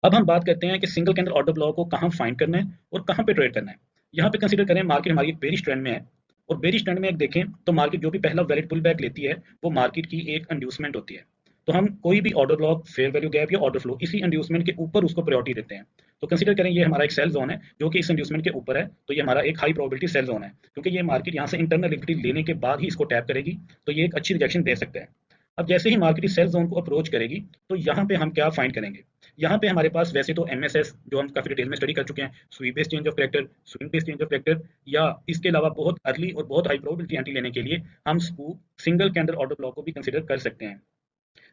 अब हम बात करते हैं कि सिंगल कैंडल ऑर्डर ब्लॉक को कहाँ फाइंड करना है और कहाँ पे ट्रेड करना है। यहाँ पे कंसीडर करें मार्केट हमारी एक बेरिश ट्रेंड में है, और बेरिश ट्रेंड में एक देखें तो मार्केट जो भी पहला वैलिड पुल बैक लेती है वो मार्केट की एक इंड्यूसमेंट होती है। तो हम कोई भी order block, fair value gap या ऑर्डर फ्लो इसी इंड्यूसमेंट के ऊपर उसको प्रायोरिटी देते हैं। तो कंसीडर करें ये हमारा एक सेल जोन है जो कि इस इंड्यूसमेंट के ऊपर है, तो ये हमारा एक हाई प्रोबेबिलिटी सेल जोन है, क्योंकि ये मार्केट यहाँ से इंटरनल लिक्विडिटी लेने के बाद ही इसको टैप करेगी, तो ये एक अच्छी रिजेक्शन दे सकता है। अब जैसे ही मार्केट इस सेल जोन को अप्रोच करेगी तो यहाँ पे हम क्या फाइंड करेंगे। यहाँ पे हमारे पास वैसे तो एमएसएस जो हम काफी डिटेल में स्टडी कर चुके हैं, sweep based change of character, swing based change of character, या इसके अलावा बहुत अर्ली और बहुत हाई प्रोबेबिलिटी एंट्री लेने के लिए हम सिंगल कैंडल ऑर्डर ब्लॉक को भी कंसीडर कर सकते हैं।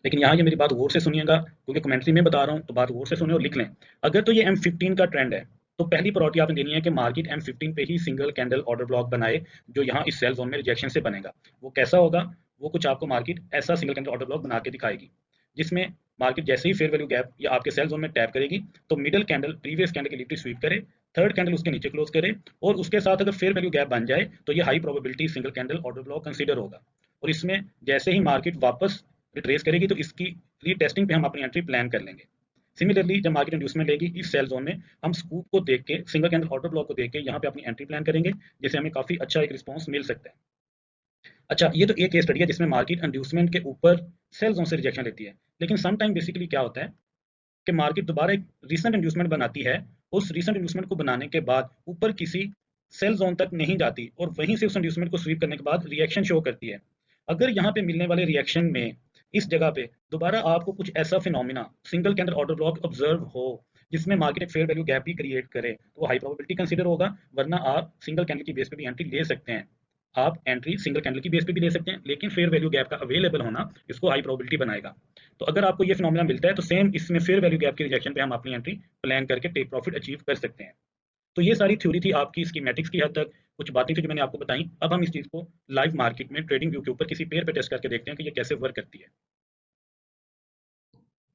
लेकिन यहाँ ये मेरी बात गौर से सुनिएगा, क्योंकि कमेंट्री में बता रहा हूँ तो बात गौर से सुने और लिख लें। अगर तो ये M15 का ट्रेंड है तो पहली प्रायोरिटी आपने देनी है कि मार्केट M15 पे ही सिंगल कैंडल ऑर्डर ब्लॉक बनाए, जो यहाँ इस सेल जोन में रिजेक्शन से बनेगा। वो कैसा होगा, वो कुछ आपको मार्केट ऐसा सिंगल कैंडल ऑर्डर ब्लॉक बना के दिखाएगी, जिसमें मार्केट जैसे ही फेयर वैल्यू गैप या आपके सेल जोन में टैप करेगी तो मिडल कैंडल प्रीवियस कैंडल की लिफ्ट स्वीप करे, थर्ड कैंडल उसके नीचे क्लोज करे, और उसके साथ अगर फेयर वैल्यू गैप बन जाए तो ये high probability single candle order block consider होगा। और इसमें जैसे ही मार्केट वापस रिट्रेस करेगी तो इसकी रीटेस्टिंग पे हम अपनी एंट्री प्लान कर लेंगे। सिमिलरली जब मार्केट इंड्यूसमेंट लेगी इस सेल जोन में हम स्कूप को देख के, सिंगल कैंडल ऑर्डर ब्लॉक को देख के यहाँ पे अपनी एंट्री प्लान करेंगे, जिससे हमें काफी अच्छा एक रिस्पॉन्स मिल सकता है। अच्छा, ये तो एक केस स्टडी है जिसमें मार्केट इंड्यूसमेंट के ऊपर सेल जोन से रिजेक्शन लेती है। लेकिन सम टाइम बेसिकली क्या होता है कि मार्केट दोबारा एक रीसेंट इंड्यूसमेंट बनाती है, उस रीसेंट इंड्यूसमेंट को बनाने के बाद ऊपर किसी सेल जोन तक नहीं जाती और वहीं से उस इंड्यूसमेंट को स्वीप करने के बाद रिएक्शन शो करती है। अगर यहाँ पे मिलने वाले रिएक्शन में इस जगह पे दोबारा आपको कुछ ऐसा phenomena single candle order block observe हो जिसमें मार्केट एक फेयर वैल्यू गैप भी क्रिएट करे, तो हाई प्रोबेबिलिटी कंसीडर होगा, वरना आप सिंगल कैंडल की बेस पे भी एंट्री ले सकते हैं। आप एंट्री सिंगल कैंडल की बेस पे भी ले सकते हैं, लेकिन फेयर वैल्यू गैप का अवेलेबल होना इसको हाई प्रोबेबिलिटी बनाएगा। तो अगर आपको ये फिनोमिना मिलता है तो सेम इसमें फेयर वैल्यू गैप के रिजेक्शन पे हम अपनी एंट्री प्लान करके टेक प्रॉफिट अचीव कर सकते हैं। तो ये सारी थ्योरी थी आपकी स्कीमेटिक्स की हद तक, कुछ बातें थी जो मैंने आपको बताई। अब हम इस चीज को लाइव मार्केट में ट्रेडिंग व्यू के ऊपर किसी पेयर पे टेस्ट करके देखते हैं कि ये कैसे वर्क करती है।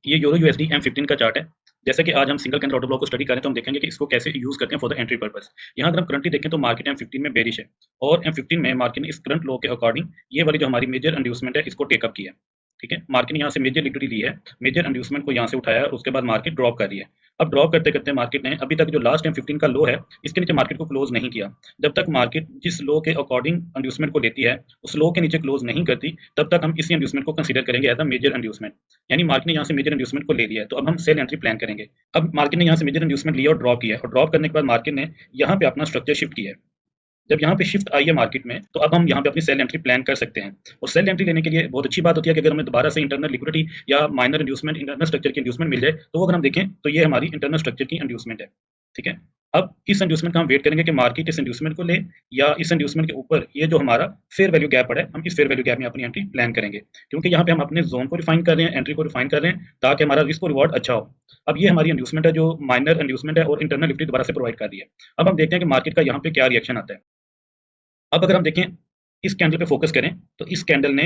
ये यूरो यूएसडी M15 का चार्ट है। जैसे कि आज हम सिंगल कैंडल ऑर्डर ब्लॉक को स्टडी करें तो हम देखेंगे कि इसको कैसे यूज करते हैं फॉर द एंट्री पर्पस। यहाँ अगर हम करंटली देखें तो मार्केट M15 में बेरिश है, और M15 में मार्केट ने इस करंट लो के अकॉर्डिंग ये वाली जो हमारी मेजर इंड्यूसमेंट है इसको टेकअप किया है। ठीक है, मार्केट ने यहाँ से मेजर लिक्विडिटी ली है, मेजर इंड्यूसमेंट को यहाँ से उठाया, उसके बाद मार्केट ड्रॉप कर रही है। अब ड्रॉप करते करते मार्केट ने अभी तक जो लास्ट M15 का लो है इसके नीचे मार्केट को क्लोज नहीं किया। जब तक मार्केट जिस लो के अकॉर्डिंग इंड्यूसमेंट को लेती है उस लो के नीचे क्लोज नहीं करती, तब तक हम इसी इंड्यूसमेंट को कंसीडर करेंगे एज अ मेजर इंड्यूसमेंट। यानी मार्केट ने यहाँ से मेजर इंड्यूसमेंट को ले लिया है, तो अब हम सेल एंट्री प्लान करेंगे। अब मार्केट ने यहाँ से मेजर इंड्यूसमेंट लिया और ड्रॉप किया है, और ड्रॉप करने के बाद मार्केट ने यहाँ पे अपना स्ट्रक्चर शिफ्ट किया है। जब यहाँ पे शिफ्ट आई है मार्केट में तो अब हम यहाँ पे अपनी सेल एंट्री प्लान कर सकते हैं। और सेल एंट्री लेने के लिए बहुत अच्छी बात होती है कि अगर हमें दोबारा से इंटरनल लिक्विडिटी या माइनर इंड्यूसमेंट, इंटरनल स्ट्रक्चर की इंड्यूसमेंट मिल जाए, तो वो अगर हम देखें तो ये हमारी इंटरनल स्ट्रक्चर की इंड्यूसमेंट है। ठीक है, अब इस इंड्यूसमेंट का हम वेट करेंगे कि मार्केट इस इंड्यूसमेंट को ले, या इस इंड्यूसमेंट के ऊपर ये जो हमारा फेयर वैल्यू गैप पड़ा है हम इस फेयर वैल्यू गैप में अपनी एंट्री प्लान करेंगे, क्योंकि यहाँ पे हम अपने जोन को रिफाइन कर रहे हैं, एंट्री को रिफाइन कर रहे हैं, ताकि हमारा रिस्क और रिवॉर्ड अच्छा हो। अब ये हमारी इंड्यूसमेंट है जो माइनर इंड्यूसमेंट है और इंटरनल लिक्विडिटी दोबारा से प्रोवाइड कर रही है। अब हम देखते हैं कि मार्केट का यहाँ पे क्या रिएक्शन आता है। अब अगर हम देखें इस कैंडल पे फोकस करें तो इस कैंडल ने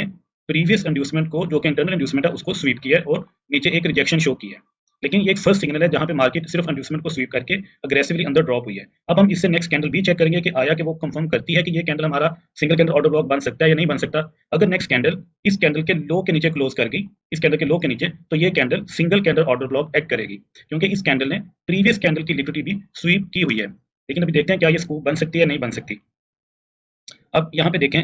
प्रीवियस इंड्यूसमेंट को, जो कि इंटरनल इंड्यूसमेंट है, उसको स्वीप किया है और नीचे एक रिजेक्शन शो की है। लेकिन ये एक फर्स्ट सिग्नल है जहां पे मार्केट सिर्फ इंड्यूसमेंट को स्वीप करके अग्रेसिवली अंदर ड्रॉप हुई है। अब हम इससे नेक्स्ट कैंडल भी चेक करेंगे कि आया कि वो कंफर्म करती है कि ये कैंडल हमारा सिंगल कैंडल ऑर्डर ब्लॉक बन सकता है या नहीं बन सकता। अगर नेक्स्ट कैंडल इस कैंडल के लो के नीचे क्लोज कर गई, इस कैंडल के लो के नीचे, तो ये candle single candle order block act करेगी, क्योंकि इस कैंडल ने प्रीवियस कैंडल की लिक्विडिटी भी स्वीप की हुई है। लेकिन अभी देखते हैं क्या ये स्कूप बन सकती है या नहीं बन सकती। अब यहाँ पे देखें,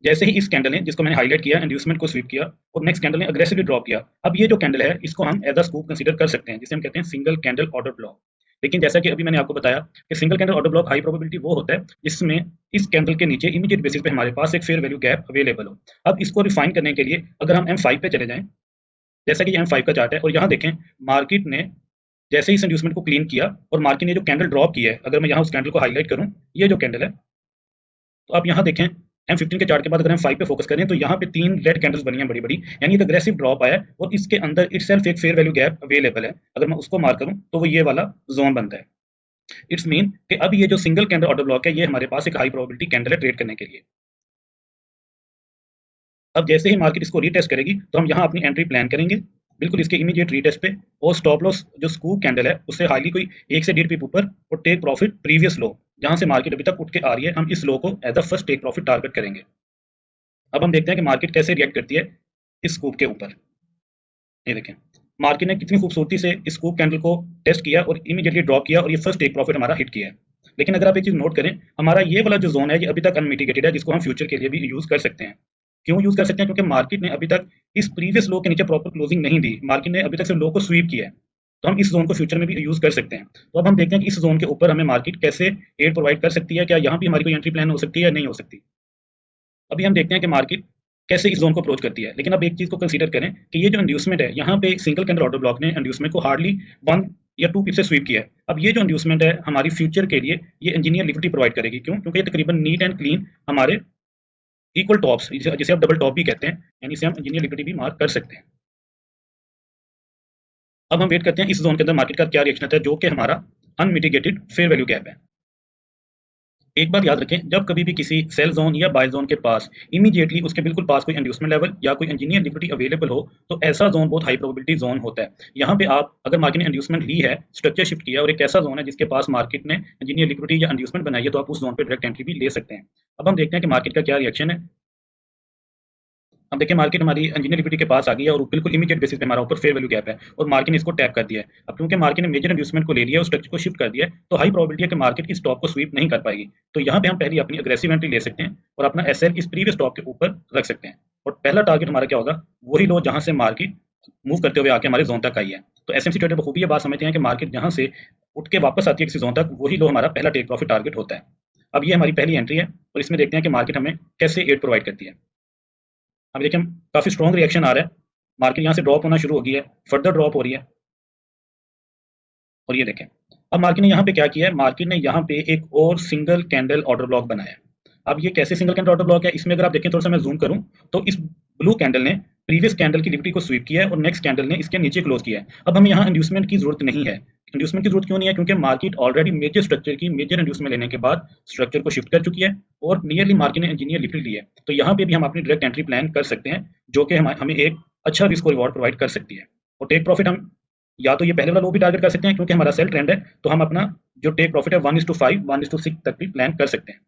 जैसे ही इस कैंडल ने, जिसको मैंने हाईलाइट किया, इंड्यूसमेंट को स्वीप किया और नेक्स्ट कैंडल ने अग्रेसिवली ड्रॉप किया, अब ये जो कैंडल है इसको हम एज अ स्कूप कंसीडर कर सकते हैं, जिसे हम कहते हैं सिंगल कैंडल ऑर्डर ब्लॉक। लेकिन जैसा कि अभी मैंने आपको बताया कि single candle order block high probability वो होता है जिसमें इस कैंडल के नीचे इमीडिएट बेसिस पे हमारे पास एक फेयर वैल्यू गैप अवेलेबल हो। अब इसको रिफाइन करने के लिए अगर हम M5 पे चले जाएं, जैसा कि ये M5 का चार्ट है, और यहाँ देखें मार्केट ने जैसे ही इस इंड्यूसमेंट को क्लीन किया और मार्केट ने जो कैंडल ड्रॉप की है, अगर मैं यहाँ उस कैंडल को हाईलाइट करूँ, ये जो कैंडल है, तो आप यहाँ देखें M15 के चार्ट के बाद अगर हम 5 पे फोकस करें तो यहाँ पे 3 रेड कैंडल्स बनी हैं बड़ी बड़ी, यानी एक अग्रेसिव ड्रॉप आया है और इसके अंदर इटसेल्फ एक फेयर वैल्यू गैप अवेलेबल है। अगर मैं उसको मार्क करूं तो वो ये वाला जोन बनता है। इट्स मीन कि अब ये जो सिंगल कैंडल ऑर्डर ब्लॉक है ये हमारे पास एक हाई प्रोबेबिलिटी कैंडल है ट्रेड करने के लिए। अब जैसे ही मार्केट इसको रीटेस्ट करेगी तो हम यहाँ अपनी एंट्री प्लान करेंगे बिल्कुल इसके इमीडिएट रीटेस्ट पे, और स्टॉप लॉस जो स्कूप कैंडल है उससे हाईली कोई 1 से 1.5 पीप ऊपर, और टेक प्रॉफिट प्रीवियस लो जहां से मार्केट अभी तक उठ के आ रही है, हम इस लो को as a first take profit target करेंगे। अब हम देखते हैं कि मार्केट कैसे रिएक्ट करती है इस स्कूप के ऊपर। ये देखें, मार्केट ने कितनी खूबसूरती से इस स्कूप कैंडल को टेस्ट किया और इमीडिएटली ड्रॉप किया और ये फर्स्ट टेक प्रॉफिट हमारा हिट किया है। लेकिन अगर आप एक चीज नोट करें, हमारा ये वाला जो जोन है ये अभी तक अनमिटिगेटेड है, जिसको हम फ्यूचर के लिए भी यूज कर सकते हैं। क्यों यूज कर सकते हैं? क्योंकि मार्केट ने अभी तक इस प्रीवियस लो के नीचे प्रॉपर क्लोजिंग नहीं दी, मार्केट ने अभी तक सिर्फ लो को स्वीप किया है। तो हम इस जोन को फ्यूचर में भी यूज कर सकते हैं। तो अब हम देखते हैं कि इस जोन के ऊपर हमें मार्केट कैसे एड प्रोवाइड कर सकती है, क्या यहाँ भी हमारी कोई एंट्री प्लान हो सकती है या नहीं हो सकती। अभी हम देखते हैं कि मार्केट कैसे इस जोन को अप्रोच करती है। लेकिन अब एक चीज को कंसीडर करें कि ये जो इंड्यूसमेंट है, यहाँ पे सिंगल कैंडल ऑर्डर ब्लॉक ने इंड्यूसमेंट को हार्डली 1 या 2 पिप से स्वीप किया है। अब ये जो इंड्यूसमेंट है हमारी फ्यूचर के लिए ये इंजीनियर लिक्विडिटी प्रोवाइड करेगी। क्यों? क्योंकि ये तकरीबन नीट एंड क्लीन हमारे इक्वल टॉप्स, जिसे आप डबल टॉप भी कहते हैं, यानी इसे हम इंजीनियर लिक्विडिटी भी मार्क कर सकते हैं। अब हम वेट करते हैं इस जोन के अंदर मार्केट का क्या रिएक्शन आता है, जो कि हमारा अनमिटिगेटेड फेयर वैल्यू गैप है। एक बात याद रखें, जब कभी भी किसी सेल जोन या बाय जोन के पास इमीडिएटली उसके बिल्कुल पास कोई इंड्यूसमेंट लेवल या कोई इंजीनियर लिक्विडिटी अवेलेबल हो, तो ऐसा जोन बहुत हाई प्रोबेबिलिटी जोन होता है। यहाँ पे आप अगर मार्केट ने इंड्यूसमेंट ली है, स्ट्रक्चर शिफ्ट किया और एक ऐसा जोन है जिसके पास मार्केट ने इंजीनियर लिक्विडिटी या इंड्यूसमेंट बनाई है, तो आप उस जोन पे डायरेक्ट एंट्री भी ले सकते हैं। अब हम देखते हैं कि मार्केट का क्या रिएक्शन है। अब देखिए मार्केट हमारी इंजीनियर लिक्विडिटी के पास आ गई है और बिल्कुल इमीडिएट बेसिस पे हमारा ऊपर फेयर वैल्यू गैप है और मार्केट ने इसको टैप कर दिया है। अब क्योंकि मार्केट ने मेजर इंड्यूसमेंट को ले लिया और स्ट्रक्चर को शिफ्ट कर दिया है, तो हाई प्रोबेबिलिटी है कि मार्केट इस टॉप को स्वीप नहीं कर पाएगी। तो यहाँ पे हम पहले अपनी अग्रेसिव एंट्री ले सकते हैं और अपना एसएल इस प्रीवियस टॉप के ऊपर रख सकते हैं। और पहला टारगेट हमारा क्या होगा? वही लो जहां से मार्केट मूव करते हुए आके हमारे जोन तक आई है। तो एसएमसी ट्रेडर बखूबी ये बात समझते हैं कि मार्केट जहां से उठ के वापस आती है किसी जोन तक, वही लो हमारा पहला टेक प्रॉफिट टारगेट होता है। अब ये हमारी पहली एंट्री है और इसमें देखते हैं कि मार्केट हमें कैसे एड प्रोवाइड करती है। अब देखिए हम काफी स्ट्रॉन्ग रिएक्शन आ रहा है, मार्केट यहाँ से ड्रॉप होना शुरू हो गई है, फर्दर ड्रॉप हो रही है। और ये देखें अब मार्केट ने यहाँ पे क्या किया है, मार्केट ने यहाँ पे एक और सिंगल कैंडल ऑर्डर ब्लॉक बनाया है। अब ये कैसे सिंगल कैंडल ऑर्डर ब्लॉक है, इसमें अगर आप देखें, थोड़ा सा मैं जूम करूं, तो इस ब्लू कैंडल ने प्रीवियस कैंडल की लिक्विडिटी को स्वीप किया है और नेक्स्ट कैंडल ने इसके नीचे क्लोज किया है। अब हमें यहाँ इंड्यूसमेंट की जरूरत नहीं है। इंड्यूसमेंट की जरूरत क्यों नहीं है? क्योंकि मार्केट ऑलरेडी मेजर स्ट्रक्चर की मेजर इंड्यूसमेंट लेने के बाद स्ट्रक्चर को शिफ्ट कर चुकी है और नियरली मार्केट ने इंजीनियर लिक्विडिटी ली है। तो यहाँ पे भी हम अपनी डायरेक्ट एंट्री प्लान कर सकते हैं, जो कि हमें एक अच्छा रिस्क रिवॉर्ड प्रोवाइड कर सकती है। और टेक प्रॉफिट हम या तो ये पहले वाला लो भी टारगेट कर सकते हैं, क्योंकि हमारा सेल ट्रेंड है, तो हम अपना जो टेक प्रॉफिट है 1:5 1:6 तक भी प्लान कर सकते हैं।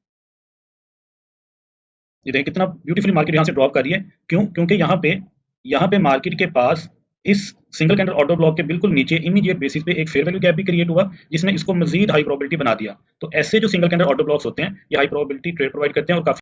ये देखिए कितना ब्यूटीफुली मार्केट यहाँ से ड्रॉप कर रही है। क्यों? क्योंकि यहाँ पे मार्केट के पास इस सिंगल कैंडल ऑर्डर ब्लॉक के बिल्कुल नीचे इमीडिएट बेसिस पे एक फेयर वैल्यू गैप भी क्रिएट हुआ, जिसने इसको मजीद हाई प्रोबेबिलिटी बना दिया। तो ऐसे जो सिंगल कैंडल ऑर्डर ब्लॉक्स होते हैं, ये हाई प्रोबेबिलिटी ट्रेड प्रोवाइड करते हैं और काफी